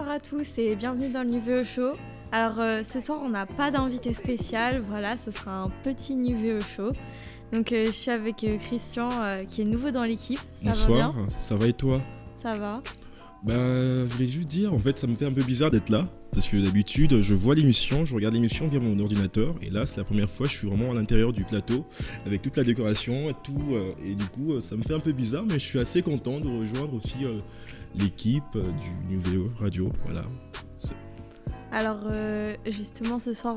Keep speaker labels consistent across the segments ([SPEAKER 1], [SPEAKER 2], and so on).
[SPEAKER 1] bonsoir à tous et bienvenue dans le Nuvéo Show. Alors ce soir on n'a pas d'invité spécial, voilà, ce sera un petit Nuvéo Show. Donc je suis avec Christian qui est nouveau dans l'équipe.
[SPEAKER 2] Bonsoir,
[SPEAKER 1] va bien
[SPEAKER 2] ça va et toi?
[SPEAKER 1] Ça va.
[SPEAKER 2] Je voulais juste dire, en fait ça me fait un peu bizarre d'être là. Parce que d'habitude je vois l'émission, je regarde l'émission via mon ordinateur. Et là c'est la première fois, je suis vraiment à l'intérieur du plateau avec toute la décoration et tout. Et du coup ça me fait un peu bizarre, mais je suis assez content de rejoindre aussi l'équipe du Nuvéo Radio. Voilà.
[SPEAKER 1] Alors justement ce soir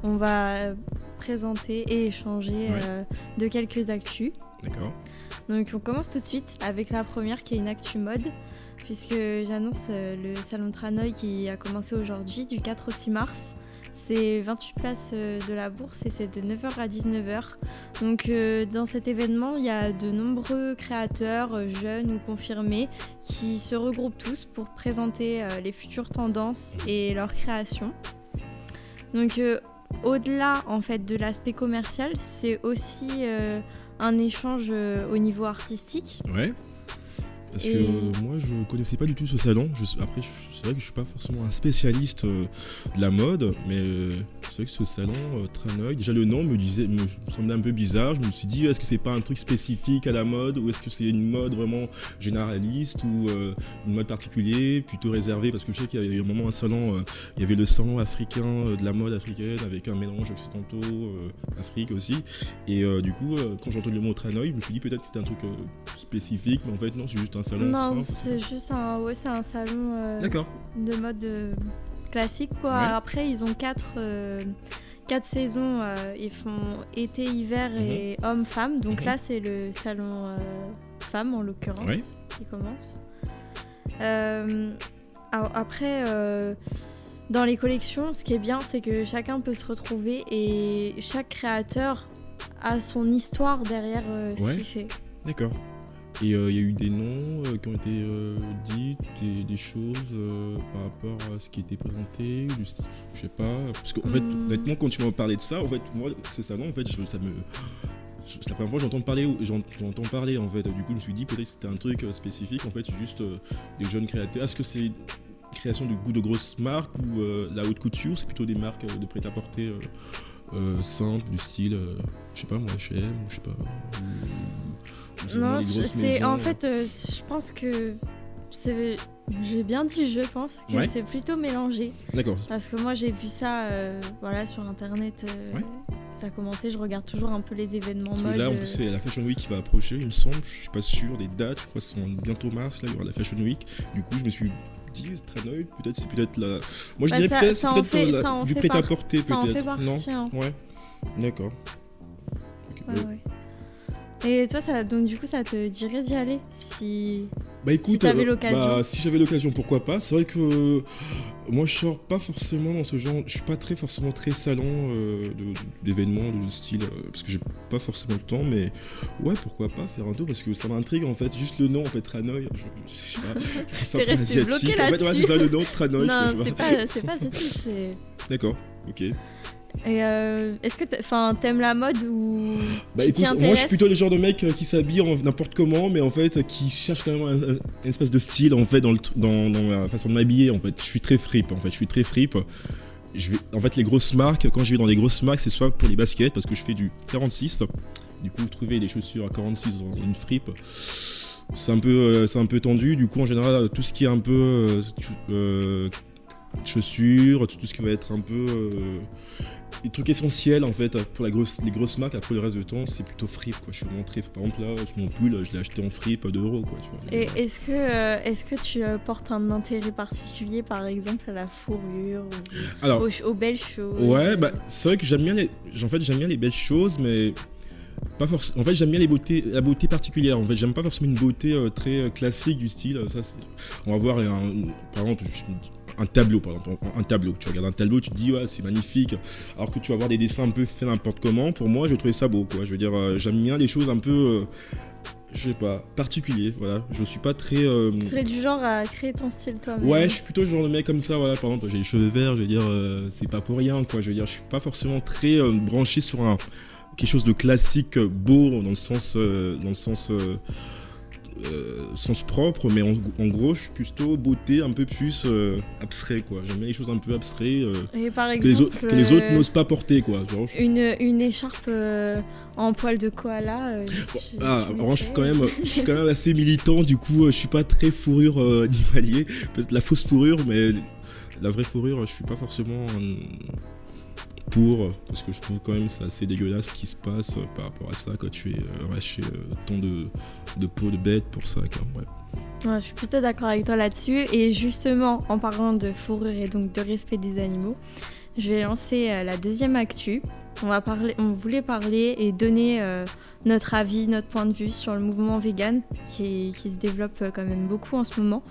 [SPEAKER 1] on va présenter et échanger de quelques actus.
[SPEAKER 2] D'accord.
[SPEAKER 1] Donc on commence tout de suite avec la première qui est une actu mode, puisque j'annonce le salon Tranoï qui a commencé aujourd'hui du 4 au 6 mars. C'est 28 places de la bourse et c'est de 9h à 19h. Donc dans cet événement, il y a de nombreux créateurs, jeunes ou confirmés, qui se regroupent tous pour présenter les futures tendances et leurs créations. Donc au-delà en fait de l'aspect commercial, c'est aussi un échange au niveau artistique.
[SPEAKER 2] Ouais. Parce que moi je connaissais pas du tout ce salon. Après c'est vrai que je suis pas forcément un spécialiste de la mode, mais c'est vrai que ce salon Tranoï, déjà le nom me semblait un peu bizarre. Je me suis dit est-ce que c'est pas un truc spécifique à la mode ou est-ce que c'est une mode vraiment généraliste ou une mode particulière plutôt réservée, parce que je sais qu'il y avait un moment un salon, il y avait le salon africain de la mode africaine avec un mélange occidentaux, Afrique aussi, et du coup quand j'ai entendu le mot Tranoï, je me suis dit peut-être que c'était un truc spécifique, mais en fait non, c'est juste un salon
[SPEAKER 1] non,
[SPEAKER 2] simple.
[SPEAKER 1] c'est juste un salon
[SPEAKER 2] D'accord.
[SPEAKER 1] de mode classique quoi.
[SPEAKER 2] Ouais.
[SPEAKER 1] Après ils ont quatre saisons, ils font été, hiver et homme-femme. Donc là c'est le salon femme en l'occurrence qui commence. Alors, après dans les collections, ce qui est bien c'est que chacun peut se retrouver et chaque créateur a son histoire derrière ce qu'il fait.
[SPEAKER 2] D'accord. Et il y a eu des noms qui ont été dites, des choses par rapport à ce qui était présenté, je sais pas. Parce qu'en fait, honnêtement, quand tu m'as parlé de ça, en fait, moi, ce salon, en fait, c'est la première fois que j'entends parler, en fait. Du coup, je me suis dit peut-être que c'était un truc spécifique, en fait, juste des jeunes créateurs. Est-ce que c'est une création de goût de grosses marques ou la haute couture? C'est plutôt des marques de prêt-à-porter simples, du style, je sais pas moi, H&M, je sais pas.
[SPEAKER 1] Non, c'est en fait, je pense que j'ai bien dit, je pense que c'est plutôt mélangé.
[SPEAKER 2] D'accord.
[SPEAKER 1] Parce que moi j'ai vu ça, sur internet. Ça a commencé, je regarde toujours un peu les événements mode.
[SPEAKER 2] Là, en plus, c'est la Fashion Week qui va approcher, il me semble. Je suis pas sûr des dates. Je crois que c'est bientôt mars. Là, il y aura la Fashion Week. Du coup, je me suis dit, Tranoï, c'est peut-être la. Moi, je dirais peut-être du prêt-à-porter, peut-être.
[SPEAKER 1] Ça en fait partie,
[SPEAKER 2] non.
[SPEAKER 1] Hein.
[SPEAKER 2] Ouais. D'accord. Okay.
[SPEAKER 1] Ouais. Et toi, donc du coup, ça te dirait d'y aller si
[SPEAKER 2] t'avais
[SPEAKER 1] l'occasion.
[SPEAKER 2] Si j'avais l'occasion, pourquoi pas. C'est vrai que moi, je sors pas forcément dans ce genre. Je suis pas forcément très salon d'événements de style, parce que j'ai pas forcément le temps. Mais ouais, pourquoi pas faire un tour, parce que ça m'intrigue en fait. Juste le nom, en fait, Tranoï. Je sais pas. Je
[SPEAKER 1] T'es resté bloqué là-dessus.
[SPEAKER 2] En fait, c'est ça le nom, Tranoï.
[SPEAKER 1] Non, c'est pas ce truc. C'est.
[SPEAKER 2] D'accord. Ok.
[SPEAKER 1] Et est-ce que t'aimes la mode ou
[SPEAKER 2] écoute, moi je suis plutôt le genre de mec qui s'habille n'importe comment, mais en fait qui cherche quand même un espèce de style en fait dans la façon de m'habiller. En fait, je suis très fripe. En fait, les grosses marques, quand je vais dans les grosses marques, c'est soit pour les baskets parce que je fais du 46. Du coup, trouver des chaussures à 46 dans une fripe, c'est un peu tendu. Du coup, en général, tout ce qui est un peu chaussures, tout ce qui va être un peu des trucs essentiels en fait pour les grosses marques. Après le reste du temps c'est plutôt fripe quoi. Je suis vraiment très, par exemple là mon pull je l'ai acheté en fripe à 2 €, quoi, tu vois.
[SPEAKER 1] Et est-ce que tu portes un intérêt particulier par exemple à la fourrure ou aux belles choses?
[SPEAKER 2] Ouais, c'est vrai que j'aime bien les belles choses, mais pas forcément. En fait, j'aime bien la beauté particulière. En fait, j'aime pas forcément une beauté très classique du style. On va voir par exemple, un tableau. Tu regardes un tableau, tu te dis ouais, c'est magnifique. Alors que tu vas voir des dessins un peu faits n'importe comment. Pour moi, je trouvais ça beau, quoi. Je veux dire, j'aime bien les choses un peu, je sais pas, particuliers. Voilà, je suis pas très.
[SPEAKER 1] Tu serais du genre à créer ton style toi-même?
[SPEAKER 2] Ouais, je suis plutôt le genre de mec comme ça. Voilà, par exemple, j'ai les cheveux verts. Je veux dire, c'est pas pour rien, quoi. Je veux dire, je suis pas forcément très branché sur quelque chose de classique, beau dans le sens sens propre, mais en gros, je suis plutôt beauté un peu plus abstrait, quoi. J'aime bien les choses un peu abstraites
[SPEAKER 1] Et par exemple,
[SPEAKER 2] que les autres n'osent pas porter, quoi. Genre,
[SPEAKER 1] une écharpe en poil de koala.
[SPEAKER 2] Alors, je suis quand même assez militant, du coup, je suis pas très fourrure d'Himalier. Peut-être la fausse fourrure, mais la vraie fourrure, je suis pas forcément pour, parce que je trouve quand même c'est assez dégueulasse ce qui se passe par rapport à ça quand tu es arraché tant de peau de bête pour ça, quoi. Ouais.
[SPEAKER 1] Ouais, je suis plutôt d'accord avec toi là-dessus. Et justement, en parlant de fourrure et donc de respect des animaux, je vais lancer la deuxième actu. On voulait parler et donner notre avis, notre point de vue sur le mouvement vegan qui se développe quand même beaucoup en ce moment.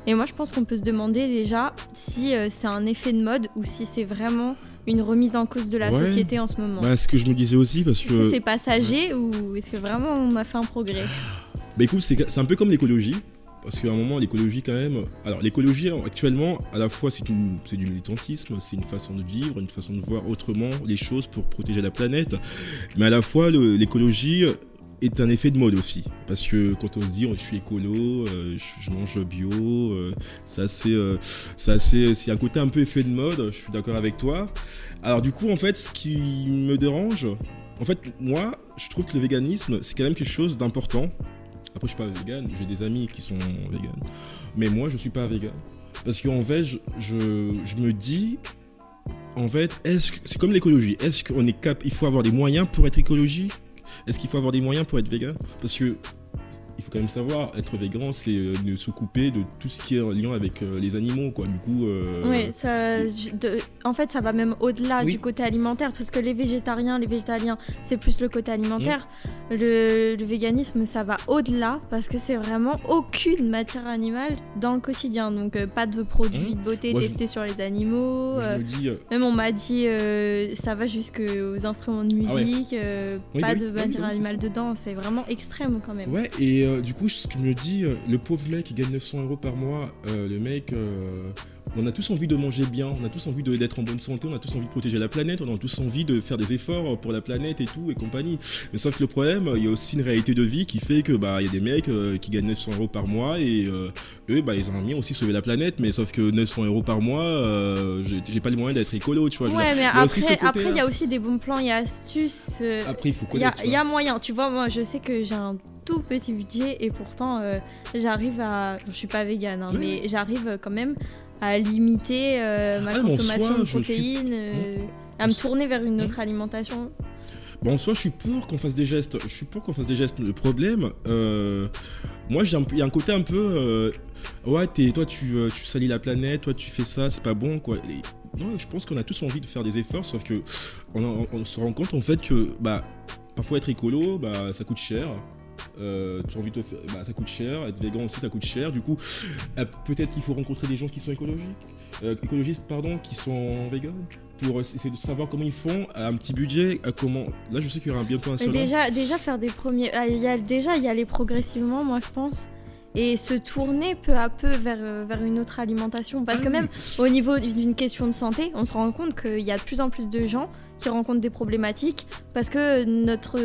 [SPEAKER 1] Et moi, je pense qu'on peut se demander déjà si c'est un effet de mode ou si c'est vraiment une remise en cause de la société en ce moment.
[SPEAKER 2] Bah, ce que je me disais aussi, parce que...
[SPEAKER 1] Est-ce que c'est passager ou est-ce que vraiment on a fait un progrès ?
[SPEAKER 2] Bah écoute, c'est un peu comme l'écologie. Parce qu'à un moment, l'écologie quand même... Alors l'écologie, actuellement, à la fois c'est du militantisme, c'est une façon de vivre, une façon de voir autrement les choses pour protéger la planète. Mais à la fois, l'écologie est un effet de mode aussi. Parce que quand on se dit je suis écolo, je mange bio, c'est un côté un peu effet de mode, je suis d'accord avec toi. Alors du coup, en fait, ce qui me dérange... En fait, moi, je trouve que le véganisme, c'est quand même quelque chose d'important. Après, je suis pas vegan, j'ai des amis qui sont vegan, mais moi, je suis pas vegan. Parce qu'en fait, je me dis, en fait, est-ce que c'est comme l'écologie ? Est-ce qu'on est il faut avoir des moyens pour être écologique ? Est-ce qu'il faut avoir des moyens pour être vegan ? Parce que il faut quand même savoir, être végan, c'est de se couper de tout ce qui est en lien avec les animaux, quoi. Du coup...
[SPEAKER 1] Oui, en fait, ça va même au-delà du côté alimentaire, parce que les végétariens, c'est plus le côté alimentaire. Le véganisme, ça va au-delà, parce que c'est vraiment aucune matière animale dans le quotidien. Donc, pas de produits de beauté testés sur les animaux. Même on m'a dit, ça va jusqu'aux instruments de musique, pas de matière animale dedans. C'est vraiment extrême quand même.
[SPEAKER 2] Ouais, et du coup, ce que me dit, le pauvre mec qui gagne 900 € par mois, le mec, on a tous envie de manger bien, on a tous envie d'être en bonne santé, on a tous envie de protéger la planète, on a tous envie de faire des efforts pour la planète et tout et compagnie. Mais sauf que le problème, il y a aussi une réalité de vie qui fait que il y a des mecs qui gagnent 900 € par mois et eux, ils ont bien aussi sauver la planète, mais sauf que 900 € par mois, j'ai pas les moyens d'être écolo, tu vois.
[SPEAKER 1] Ouais, mais après, il y a aussi des bons plans et astuces.
[SPEAKER 2] Après, il faut connaître.
[SPEAKER 1] Il y a moyen, tu vois, moi, je sais que j'ai un tout petit budget et pourtant, j'arrive à... Je suis pas végane, mais j'arrive quand même à limiter ma consommation de protéines, à me tourner vers une autre alimentation.
[SPEAKER 2] Bon, en soi, je suis pour qu'on fasse des gestes. Le problème, moi, il y a un côté un peu... toi, tu salis la planète, toi, tu fais ça, c'est pas bon, quoi. Non, je pense qu'on a tous envie de faire des efforts, sauf que on se rend compte, en fait, que parfois être écolo, ça coûte cher. Tu as envie de faire, ça coûte cher, être végan aussi ça coûte cher, du coup peut-être qu'il faut rencontrer des gens qui sont écologistes qui sont véganes pour essayer de savoir comment ils font à un petit budget, là je sais qu'il y aura bientôt un salon.
[SPEAKER 1] Déjà faire des premiers, il y aller progressivement, moi je pense, et se tourner peu à peu vers une autre alimentation, parce que même au niveau d'une question de santé, on se rend compte qu'il y a de plus en plus de gens qui rencontrent des problématiques parce que notre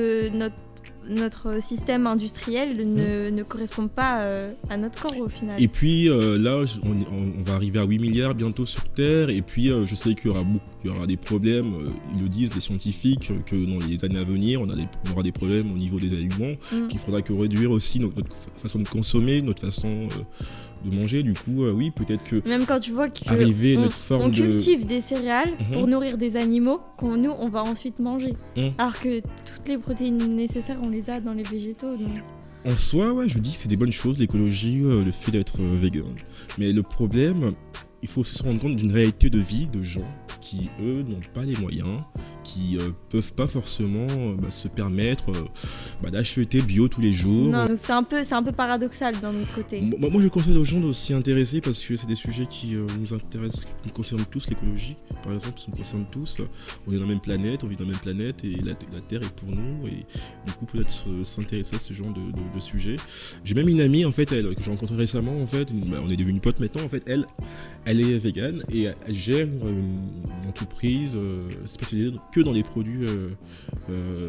[SPEAKER 1] système industriel ne correspond pas à notre corps au final.
[SPEAKER 2] Et puis là, on va arriver à 8 milliards bientôt sur Terre, et puis je sais qu'il y aura des problèmes, ils le disent les scientifiques, que dans les années à venir, on aura des problèmes au niveau des aliments, qu'il faudra réduire aussi notre façon de consommer, notre façon de manger. Du coup, oui, peut-être que...
[SPEAKER 1] Même quand tu vois qu'on cultive des céréales pour nourrir des animaux nous, on va ensuite manger. Alors que toutes les protéines nécessaires, on les a dans les végétaux. Donc...
[SPEAKER 2] En soi, ouais, je vous dis que c'est des bonnes choses, l'écologie, le fait d'être vegan. Mais le problème, il faut aussi se rendre compte d'une réalité de vie de gens qui, eux, n'ont pas les moyens, qui peuvent pas forcément se permettre d'acheter bio tous les jours.
[SPEAKER 1] Non, c'est un peu paradoxal d'un autre côté.
[SPEAKER 2] Moi, je conseille aux gens de s'y intéresser parce que c'est des sujets qui nous intéressent, qui nous concernent tous, l'écologie. Par exemple, ça nous concerne tous. On est dans la même planète, on vit dans la même planète et la Terre est pour nous. Et du coup, peut-être s'intéresser à ce genre de sujet. J'ai même une amie, en fait, que j'ai rencontrée récemment, en fait. On est devenus potes maintenant, en fait. Elle est végane et elle gère une entreprise spécialisée que dans les produits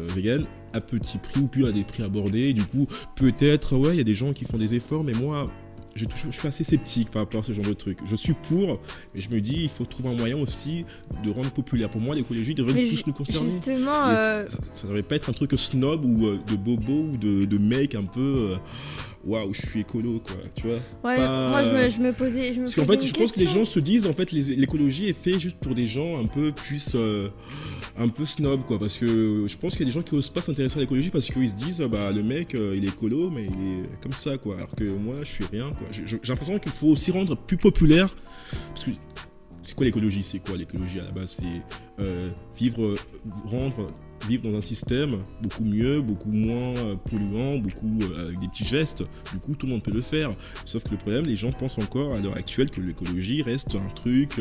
[SPEAKER 2] véganes. à petit prix ou plus à des prix abordés. Du coup, peut-être, ouais, il y a des gens qui font des efforts, mais moi, je suis assez sceptique par rapport à ce genre de truc. Je suis pour, mais je me dis, il faut trouver un moyen aussi de rendre populaire. Pour moi, l'écologie devrait tous nous concerner.
[SPEAKER 1] Justement,
[SPEAKER 2] ça ne devrait pas être un truc snob ou de bobo ou de mec un peu waouh, je suis écolo, quoi, tu vois.
[SPEAKER 1] Ouais, moi je me posais.
[SPEAKER 2] Parce qu'en fait, je pense que les gens se disent, en fait, l'écologie est fait juste pour des gens un peu plus. Un peu snob, quoi, parce que je pense qu'il y a des gens qui osent pas s'intéresser à l'écologie parce qu'ils se disent bah le mec il est écolo mais il est comme ça, quoi, alors que moi je suis rien, quoi. J'ai l'impression qu'il faut aussi rendre plus populaire, parce que c'est quoi l'écologie, à la base? C'est vivre dans un système beaucoup mieux, beaucoup moins polluant, beaucoup avec des petits gestes. Du coup, tout le monde peut le faire. Sauf que le problème, les gens pensent encore à l'heure actuelle que l'écologie reste un truc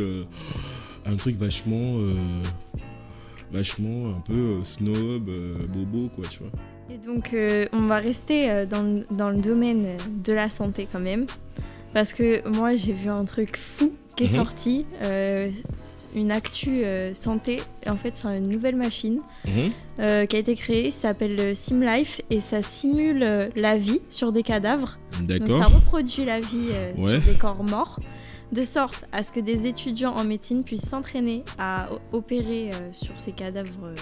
[SPEAKER 2] vachement un peu snob, bobo, quoi, tu vois.
[SPEAKER 1] Et donc, on va rester dans le domaine de la santé quand même. Parce que moi, j'ai vu un truc fou qui est sorti, une actu santé. En fait, c'est une nouvelle machine qui a été créée, ça s'appelle SimLife et ça simule la vie sur des cadavres.
[SPEAKER 2] D'accord.
[SPEAKER 1] Donc, ça reproduit la vie sur des corps morts, de sorte à ce que des étudiants en médecine puissent s'entraîner à opérer sur ces cadavres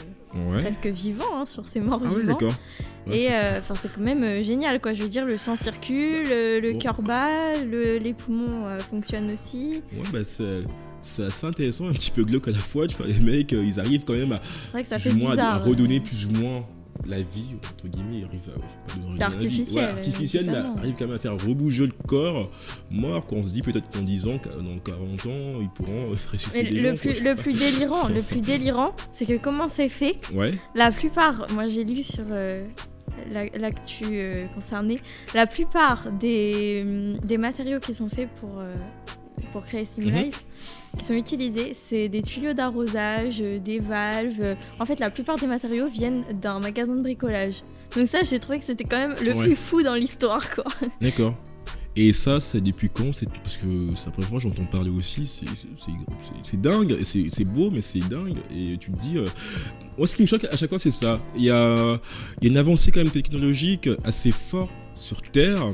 [SPEAKER 1] presque vivants, sur ces morts vivants.
[SPEAKER 2] D'accord. Ouais,
[SPEAKER 1] et c'est quand même génial, quoi. Je veux dire, le sang circule, le cœur bat, les poumons fonctionnent aussi.
[SPEAKER 2] Ouais, bah c'est assez intéressant, un petit peu glauque à la fois. Tu vois, les mecs, ils arrivent quand même à redonner plus ou moins la vie, entre guillemets. Ils arrivent
[SPEAKER 1] c'est artificiel.
[SPEAKER 2] Artificiel, mais arrivent quand même à faire rebouger le corps mort. Quand on se dit peut-être qu'en 10 ans, dans 40 ans, ils pourront ressusciter des gens.
[SPEAKER 1] Le plus délirant, c'est que comment c'est fait. La plupart, moi j'ai lu sur l'actu concernée, la plupart des matériaux qui sont faits pour créer SimLife, qui sont utilisés, c'est des tuyaux d'arrosage, des valves. En fait, la plupart des matériaux viennent d'un magasin de bricolage. Donc ça, j'ai trouvé que c'était quand même le plus fou dans l'histoire, quoi. D'accord.
[SPEAKER 2] Et ça, c'est depuis quand? Parce que c'est la première fois que j'entends parler aussi. C'est dingue, c'est beau, mais c'est dingue. Et tu te dis... Moi, ce qui me choque à chaque fois, c'est ça. Il y a une avancée quand même technologique assez forte sur Terre,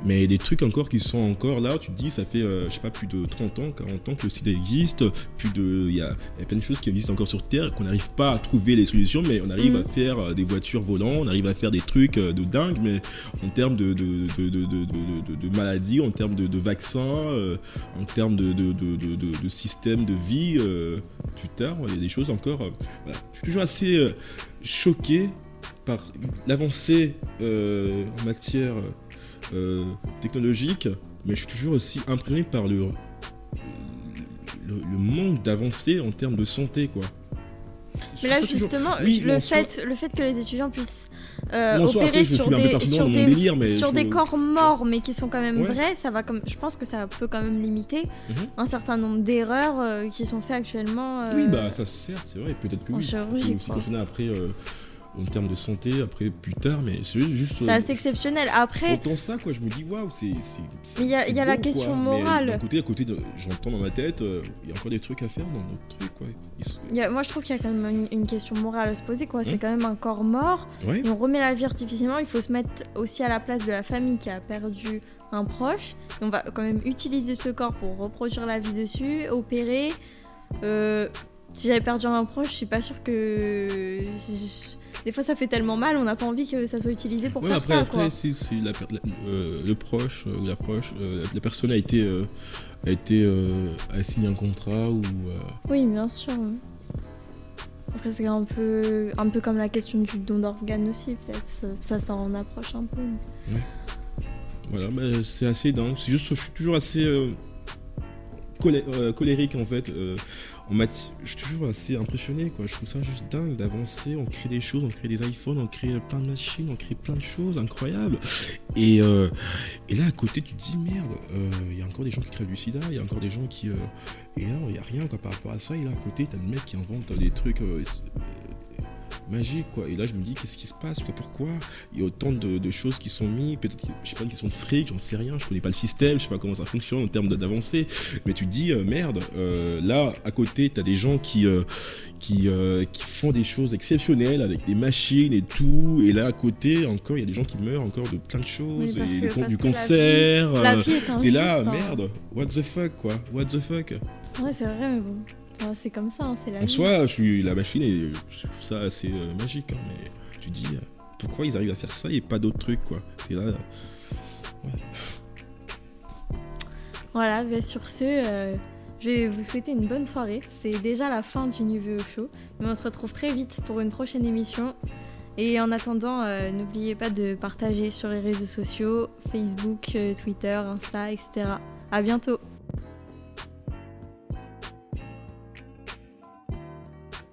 [SPEAKER 2] mais il y a des trucs encore qui sont encore là, tu te dis, ça fait, je sais pas, plus de 30 ans, 40 ans que le sida existe, il y a plein de choses qui existent encore sur Terre, qu'on n'arrive pas à trouver les solutions, mais on arrive à faire des voitures volantes, on arrive à faire des trucs de dingue, mais en termes de maladies, en termes de vaccins, en termes de système de vie, plus tard, il y a des choses encore... voilà. Je suis toujours assez choqué par l'avancée en matière... technologique, mais je suis toujours aussi impressionné par le manque d'avancée en termes de santé, quoi.
[SPEAKER 1] Mais là justement, le fait que les étudiants puissent opérer sur des corps morts mais qui sont quand même vrais, je pense que ça peut quand même limiter un certain nombre d'erreurs qui sont faites actuellement.
[SPEAKER 2] Oui, bah ça certes, c'est vrai, peut-être que oui. Ça peut aussi concerner après en termes de santé, après plus tard, mais c'est juste
[SPEAKER 1] c'est assez exceptionnel. Après,
[SPEAKER 2] j'entends ça, quoi, je me dis waouh, c'est
[SPEAKER 1] il y a la question morale.
[SPEAKER 2] Mais d'un côté, j'entends dans ma tête, il y a encore des trucs à faire dans notre truc, quoi.
[SPEAKER 1] Moi, je trouve qu'il y a quand même une question morale à se poser, quoi. C'est quand même un corps mort. Et on remet la vie artificiellement. Il faut se mettre aussi à la place de la famille qui a perdu un proche. Et on va quand même utiliser ce corps pour reproduire la vie dessus, opérer. Si j'avais perdu un proche, je suis pas sûre que... Des fois, ça fait tellement mal, on n'a pas envie que ça soit utilisé pour faire ça.
[SPEAKER 2] Après, si le proche ou la proche, la personne a signé un contrat ou...
[SPEAKER 1] Oui, bien sûr. Après, c'est un peu comme la question du don d'organes aussi, peut-être. Ça s'en approche un peu.
[SPEAKER 2] Ouais. Voilà, mais c'est assez dingue. C'est juste que je suis toujours assez... colérique en fait, je suis toujours assez impressionné, quoi. Je trouve ça juste dingue d'avancer, on crée des choses, on crée des iPhones, on crée plein de machines, on crée plein de choses incroyables, et là à côté tu te dis merde, il y a encore des gens qui créent du sida, il y a encore des gens qui et là il n'y a rien, quoi, par rapport à ça, et là à côté t'as le mec qui invente des trucs magique, quoi. Et là, je me dis, qu'est-ce qui se passe, quoi, pourquoi il y a autant de choses qui sont mises, peut-être, je sais pas, une question de fric, j'en sais rien, je connais pas le système, je sais pas comment ça fonctionne en termes d'avancée, mais tu te dis, merde, là, à côté, t'as des gens qui font des choses exceptionnelles avec des machines et tout, et là, à côté, encore, il y a des gens qui meurent encore de plein de choses,
[SPEAKER 1] Oui,
[SPEAKER 2] du concert,
[SPEAKER 1] la vie est injuste,
[SPEAKER 2] et là,
[SPEAKER 1] hein.
[SPEAKER 2] merde, what the fuck, quoi, what the fuck.
[SPEAKER 1] Ouais, c'est vrai, mais bon, enfin, c'est comme ça, hein, c'est la vie.
[SPEAKER 2] En soi, la machine, je trouve ça assez magique, hein, mais tu dis, pourquoi ils arrivent à faire ça et pas d'autres trucs, quoi. Et là, ouais.
[SPEAKER 1] Voilà, bah sur ce, je vais vous souhaiter une bonne soirée. C'est déjà la fin du Nuvo Show, mais on se retrouve très vite pour une prochaine émission. Et en attendant, n'oubliez pas de partager sur les réseaux sociaux, Facebook, Twitter, Insta, etc. À bientôt.